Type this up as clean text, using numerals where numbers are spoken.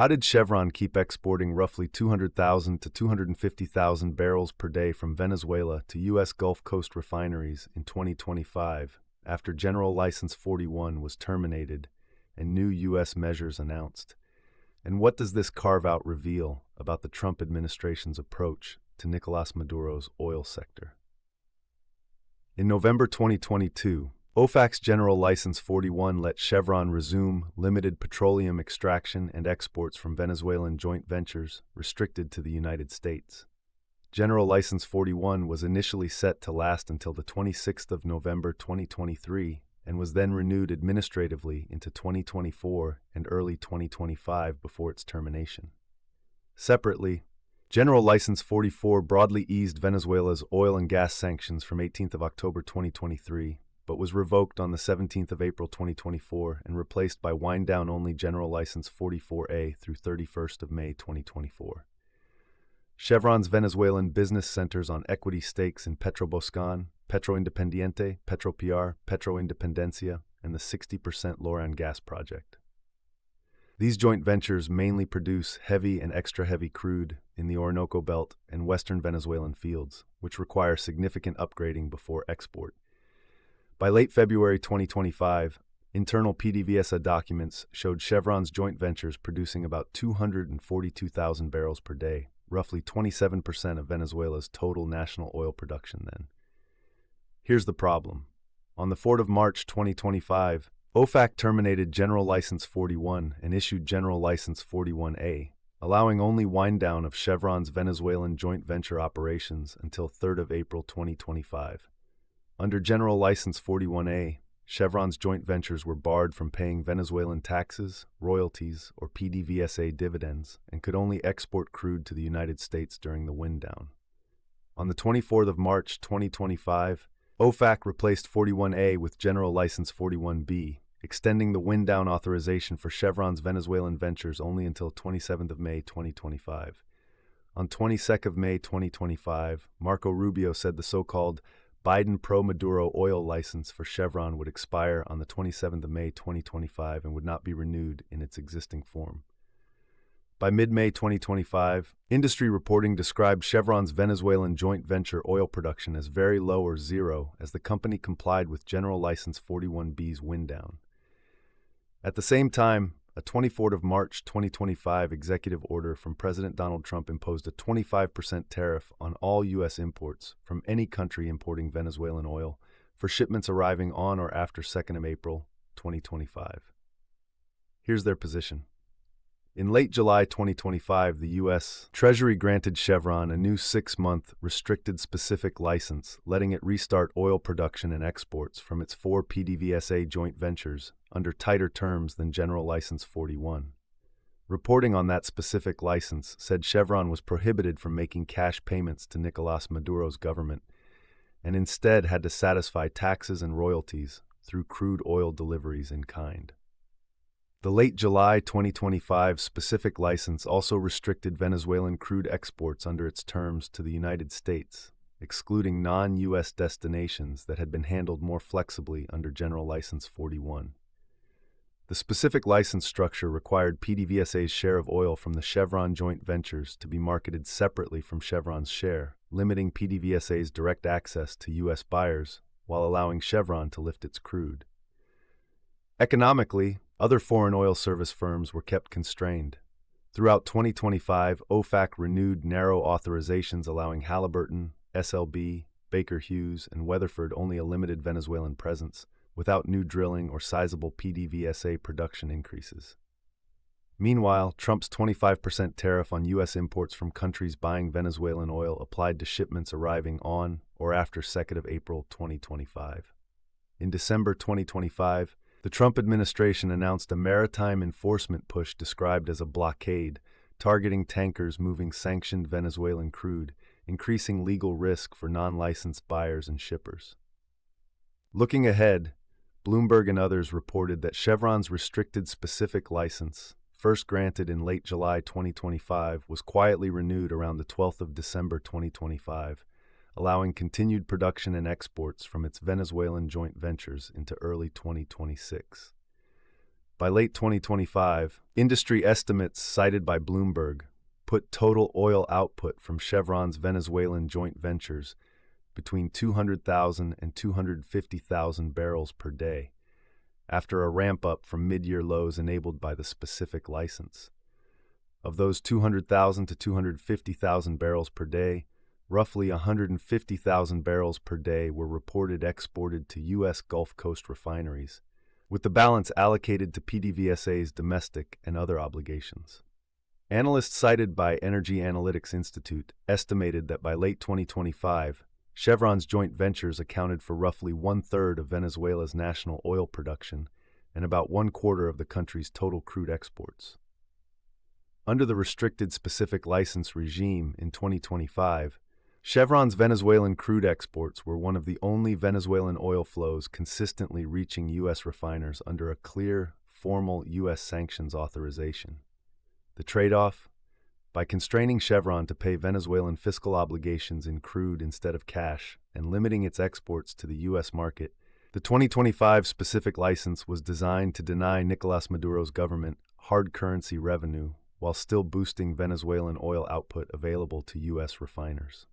How did Chevron keep exporting roughly 200,000 to 250,000 barrels per day from Venezuela to U.S. Gulf Coast refineries in 2025 after General License 41 was terminated and new U.S. measures announced? And what does this carve-out reveal about the Trump administration's approach to Nicolás Maduro's oil sector? In November 2022, OFAC's General License 41 let Chevron resume limited petroleum extraction and exports from Venezuelan joint ventures restricted to the United States. General License 41 was initially set to last until the 26th of November 2023 and was then renewed administratively into 2024 and early 2025 before its termination. Separately, General License 44 broadly eased Venezuela's oil and gas sanctions from 18th of October 2023, but was revoked on the 17th of April 2024 and replaced by wind-down-only General License 44A through 31st of May 2024. Chevron's Venezuelan business centers on equity stakes in Petroboscan, Petroindependiente, Petropr, Petroindependencia, and the 60% Loran gas project. These joint ventures mainly produce heavy and extra-heavy crude in the Orinoco Belt and western Venezuelan fields, which require significant upgrading before export. By late February 2025, internal PDVSA documents showed Chevron's joint ventures producing about 242,000 barrels per day, roughly 27% of Venezuela's total national oil production then. Here's the problem. On the 4th of March 2025, OFAC terminated General License 41 and issued General License 41A, allowing only wind-down of Chevron's Venezuelan joint venture operations until 3rd of April 2025. Under General License 41A, Chevron's joint ventures were barred from paying Venezuelan taxes, royalties, or PDVSA dividends and could only export crude to the United States during the wind-down. On the 24th of March 2025, OFAC replaced 41A with General License 41B, extending the wind-down authorization for Chevron's Venezuelan ventures only until 27th of May 2025. On 22nd of May 2025, Marco Rubio said the so-called Biden pro-Maduro oil license for Chevron would expire on the 27th of May 2025 and would not be renewed in its existing form. By mid-May 2025, industry reporting described Chevron's Venezuelan joint venture oil production as very low or zero as the company complied with General License 41B's wind-down. At the same time, a 24th of March 2025 executive order from President Donald Trump imposed a 25% tariff on all U.S. imports from any country importing Venezuelan oil for shipments arriving on or after 2nd of April 2025. Here's their position. In late July 2025, the U.S. Treasury granted Chevron a new 6-month restricted specific license, letting it restart oil production and exports from its 4 PDVSA joint ventures under tighter terms than General License 41. Reporting on that specific license said Chevron was prohibited from making cash payments to Nicolás Maduro's government and instead had to satisfy taxes and royalties through crude oil deliveries in kind. The late July 2025 specific license also restricted Venezuelan crude exports under its terms to the United States, excluding non-U.S. destinations that had been handled more flexibly under General License 41. The specific license structure required PDVSA's share of oil from the Chevron joint ventures to be marketed separately from Chevron's share, limiting PDVSA's direct access to U.S. buyers while allowing Chevron to lift its crude. Economically, other foreign oil service firms were kept constrained. Throughout 2025, OFAC renewed narrow authorizations allowing Halliburton, SLB, Baker Hughes, and Weatherford only a limited Venezuelan presence, without new drilling or sizable PDVSA production increases. Meanwhile, Trump's 25% tariff on U.S. imports from countries buying Venezuelan oil applied to shipments arriving on or after 2nd of April 2025. In December 2025, the Trump administration announced a maritime enforcement push described as a blockade, targeting tankers moving sanctioned Venezuelan crude, increasing legal risk for non-licensed buyers and shippers. Looking ahead, Bloomberg and others reported that Chevron's restricted specific license, first granted in late July 2025, was quietly renewed around the 12th of December 2025, allowing continued production and exports from its Venezuelan joint ventures into early 2026. By late 2025, industry estimates cited by Bloomberg put total oil output from Chevron's Venezuelan joint ventures between 200,000 and 250,000 barrels per day, after a ramp-up from mid-year lows enabled by the specific license. Of those 200,000 to 250,000 barrels per day, roughly 150,000 barrels per day were reported exported to U.S. Gulf Coast refineries, with the balance allocated to PDVSA's domestic and other obligations. Analysts cited by Energy Analytics Institute estimated that by late 2025, Chevron's joint ventures accounted for roughly one-third of Venezuela's national oil production and about one-quarter of the country's total crude exports. Under the restricted specific license regime in 2025, Chevron's Venezuelan crude exports were one of the only Venezuelan oil flows consistently reaching U.S. refiners under a clear, formal U.S. sanctions authorization. The trade-off? By constraining Chevron to pay Venezuelan fiscal obligations in crude instead of cash and limiting its exports to the U.S. market, the 2025 specific license was designed to deny Nicolas Maduro's government hard currency revenue while still boosting Venezuelan oil output available to U.S. refiners.